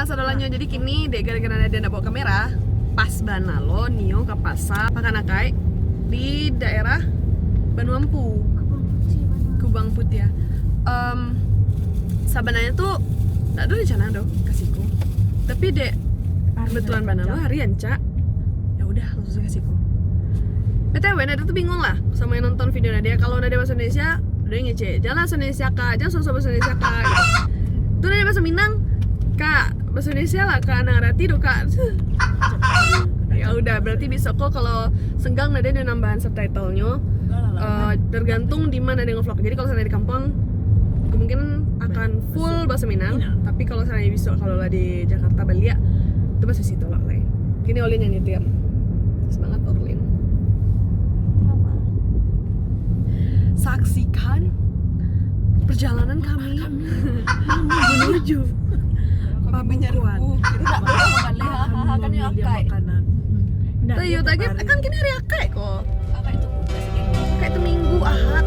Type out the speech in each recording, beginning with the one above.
perjalanan sadolanyo. Jadi kini dek gara-gara dia ndak bawa kamera, pas bana lo nio ke pasar Pakanakai di daerah Banuampu, Kubang Putih ya. Sebenarnya tuh ndak ada rencana dong kasihku. Tapi dek kebetulan bana lo harian cak. Ya udah langsung kasihku. BTW Nadia tuh bingung lah sama yang nonton video Nadia. Kalau Nadia bahasa Indonesia, udah ngece, jangan bahasa Indonesia kak, jangan sosok bahasa Indonesia kak gitu. Tuh Nadia bahasa Minang, kak bahasa Indonesia lah kak, anak rati do kak. Ya udah berarti besok kok kalau senggang Nadia ada nambahan subtitlenya. Tergantung di mana Nadia ngevlog. Jadi kalau saya di kampung kemungkinan akan full bahasa Minang. Tapi kalau saya besok kalau lah di Jakarta Bali ya, itu bahasa situ lah. Kini Olin yang nyetir. Semangat Orlin. Saksikan perjalanan kami menuju Pabukuan. Tidak boleh makan leha, kan yang akai. Tuh yuk tadi kan kini hari akai kok. Akai itu Akai itu Minggu Ahad.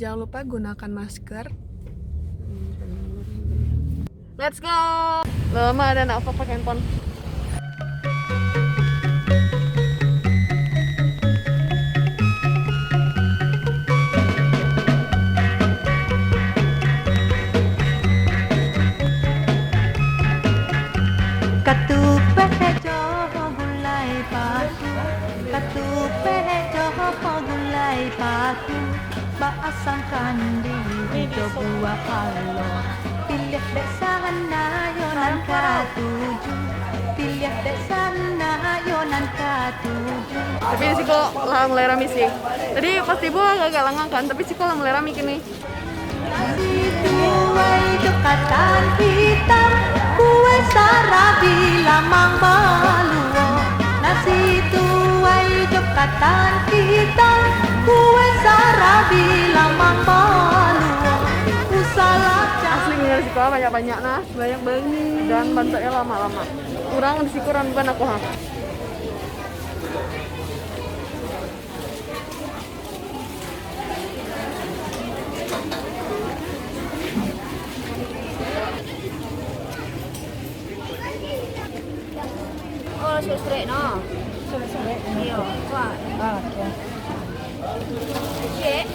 Jangan lupa gunakan masker. Let's go. Lama ada nak apa pakai handphone. Katupe joho gulai patu, katupe joho gulai patu. Baasangkan diri buah halo. Pilih dek sana yonan katuju. Pilih dek sana yonan katuju. Tapi sih kok lah mulai rame sih. Tadi pas tiba agak langang kan, tapi sih kok lah mulai rame kini. Nasi tuai dekatan hitam, kue sarabi lamang baluo. Nasi tuai dekatan hitam, kue sarabi lamang baluo. Usalah Asli nggak sih kok banyak-banyak nah, banyak banget dan bentuknya lama-lama. Kurang di sini kurang bukan aku ha. Oh, susrek no. Susrek. Iya, wah. oke. Cek.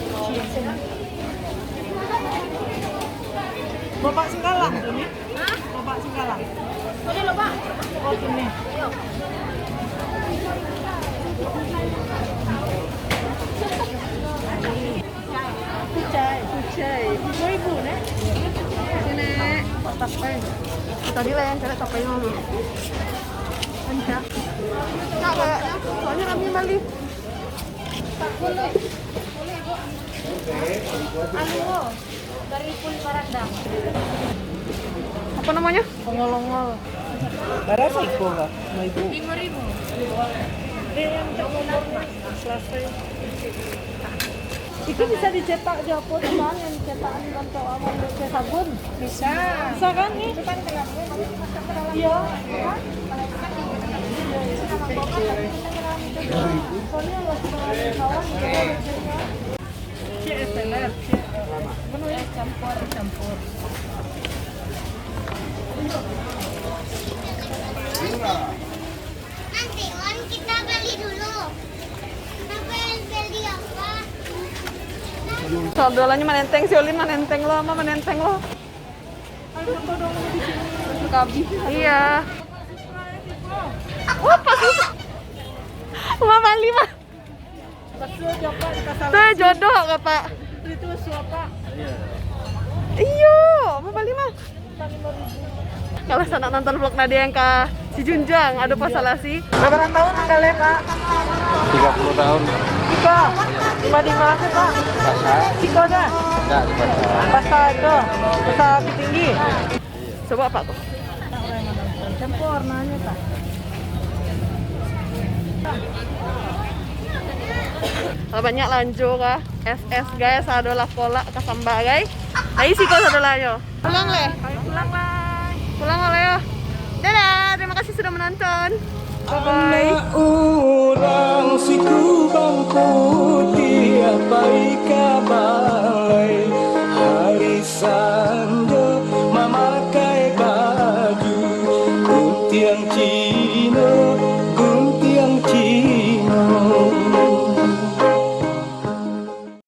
Bapak Singgalang ini? Hah? Bapak Singgalang. Boleh lo, Pak? Oh, ini. Yuk. Kucai. 2.000 nih. Sini. Tapai. Tadi lah yang cari tapai mama. Encak. Nah kayaknya, soalnya kami balik. Anu, dari Puli Parandang. Apa namanya? Pengolongol. Berapa sih kok enggak? 5.000. Yang selesai. Itu bisa dicetak di apa teman yang cetakan untuk awal untuk sabun? Bisa. Bisa kan nih? Itu kan iya. Soalnya kawan CSLR. Benar ya campur. Nanti on kita beli dulu. Apa yang beli apa? Soal dolannya menenteng, si Olin menenteng lo, sama menenteng lo. Kabi. Iya. Wah, pas itu. Mama 5. Saya jodoh kak Pak. Itu siapa? Iyo, Mama 5. Kalau sana nonton vlog Nadia yang ke si Junjang, ada pasalasi. Berapa tahun Anda le Pak? 30 tahun. Ika. Di mana sih Pak? Pasar? Ika dah. Enggak di pasar. Pasar itu. Pasar Api Tinggi. Coba apa tuh? Campur nanya Pak. Banyak lanjut kah? SS guys, ada lah pola kasamba guys. Ayo sih kok satu lagi. Pulang leh. Ayo pulang lah. Pulang oleh yo. Dadah, terima kasih sudah menonton. Bye bye. Orang siku bangku tiap baik kabai hari sando memakai baju untiang